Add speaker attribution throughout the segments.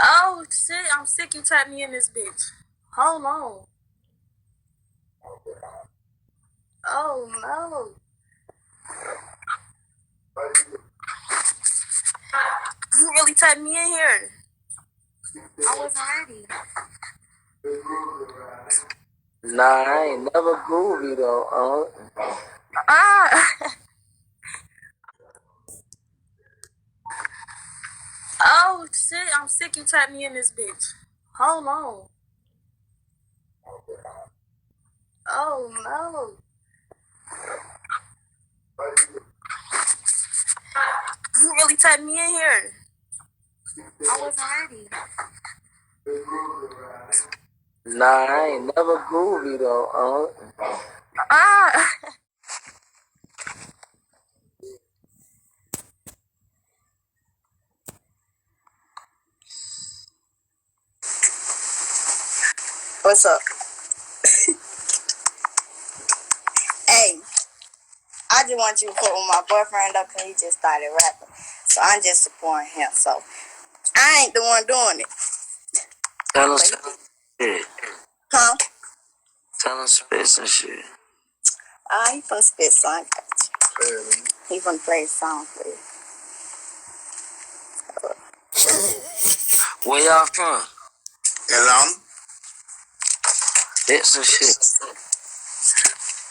Speaker 1: Oh shit, I'm sick you tapped me in this bitch. Hold on. Oh no. You really tapped me in here. I wasn't ready.
Speaker 2: Nah, I ain't never groovy though,
Speaker 1: Ah. Oh shit, I'm sick you tapped me in this bitch. Hold on. Oh no. You really tapped me in here. I wasn't ready.
Speaker 2: Nah, I ain't never groovy though,
Speaker 1: Ah.
Speaker 3: What's up? Hey, I just want you to put with my boyfriend up because he just started rapping. So I'm just supporting him. So I ain't the one doing it.
Speaker 2: Tell him some shit.
Speaker 3: Huh?
Speaker 2: Tell him spit some shit.
Speaker 3: He finna spit song. He finna play a song for you.
Speaker 2: Where y'all from?
Speaker 4: Atlanta.
Speaker 2: Spit some shit.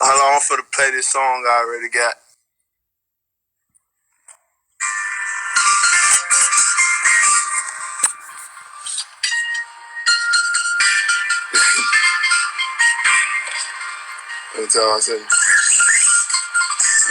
Speaker 4: How long for to play this song I already got? That's all I say.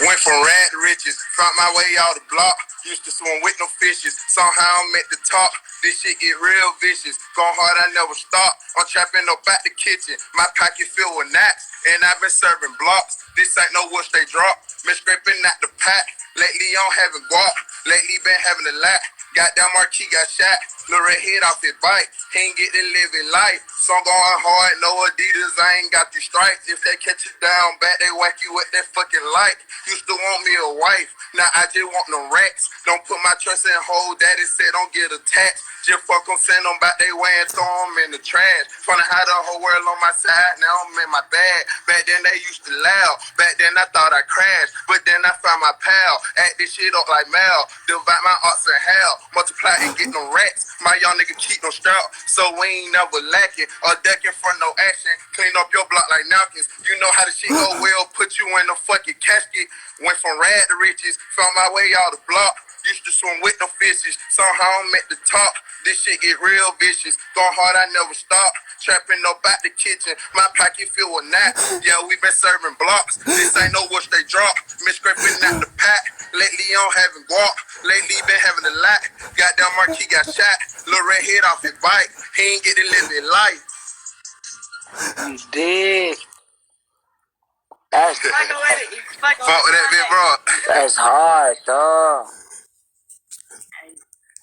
Speaker 4: Went from rad to riches, found my way out the block. Used to swim with no fishes, somehow I'm at the top. This shit get real vicious, going hard I never stop. I'm trapping up at the kitchen, my pocket filled with gnats. And I've been serving blocks, this ain't no wish they drop. Been scraping at the pack, lately I'm having guap. Lately been having a lot, goddamn Marquis got shot. Little red head off his bike, he ain't get to live his life. So I'm going hard, no Adidas, I ain't got these stripes. If they catch you down bad, they whack you with that fucking light. Used to want me a wife, now I just want no racks. Don't put my trust in hoe, daddy said don't get attached. Just fuck them, send them back they way and throw them in the trash. Funny how the whole world on my side, now I'm in my bag. Back then they used to laugh, back then I thought I crashed. But then I found my pal, act this shit up like Mal. Divide my arts in hell, multiply and get no racks. My young nigga keep no strap, so we ain't never lacking. Or decking for no action, clean up your block like napkins. You know how the shit go well, put you in the fucking casket. Went from rad to riches, found my way out the block. Used to swim with no fishes, somehow I'm at the top. This shit get real vicious, going hard I never stop. Trapping up at the kitchen, my pocket filled with gnats. Yeah, we been serving blocks, this ain't no wish they drop. Been scraping at the pack, lately I'm having guap. Lately been having a lot, goddamn Marquis got shot. Little red head off his bike, he ain't get to live his life.
Speaker 2: You dig? That's
Speaker 1: Fuck with it.
Speaker 4: Fuck with that bit, bro.
Speaker 2: that's hard, dog.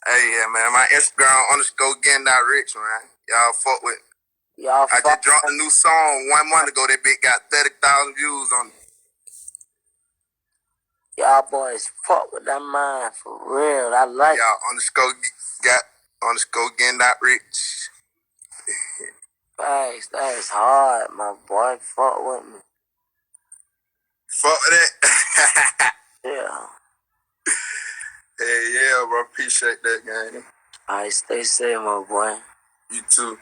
Speaker 4: Hey, yeah, man, my Instagram _ getting that rich, man. Y'all fuck with.
Speaker 2: Y'all
Speaker 4: I just dropped a new song 1 month ago. That bitch got 30,000 views on it.
Speaker 2: Y'all boys fuck with that mind for real. I like
Speaker 4: Y'all _ getting that rich.
Speaker 2: facts. That is hard, my boy. Fuck with me.
Speaker 4: Fuck with that.
Speaker 2: Yeah.
Speaker 4: Hey, yeah, bro. Appreciate that, gang.
Speaker 2: Alright, stay safe, my boy.
Speaker 4: You too.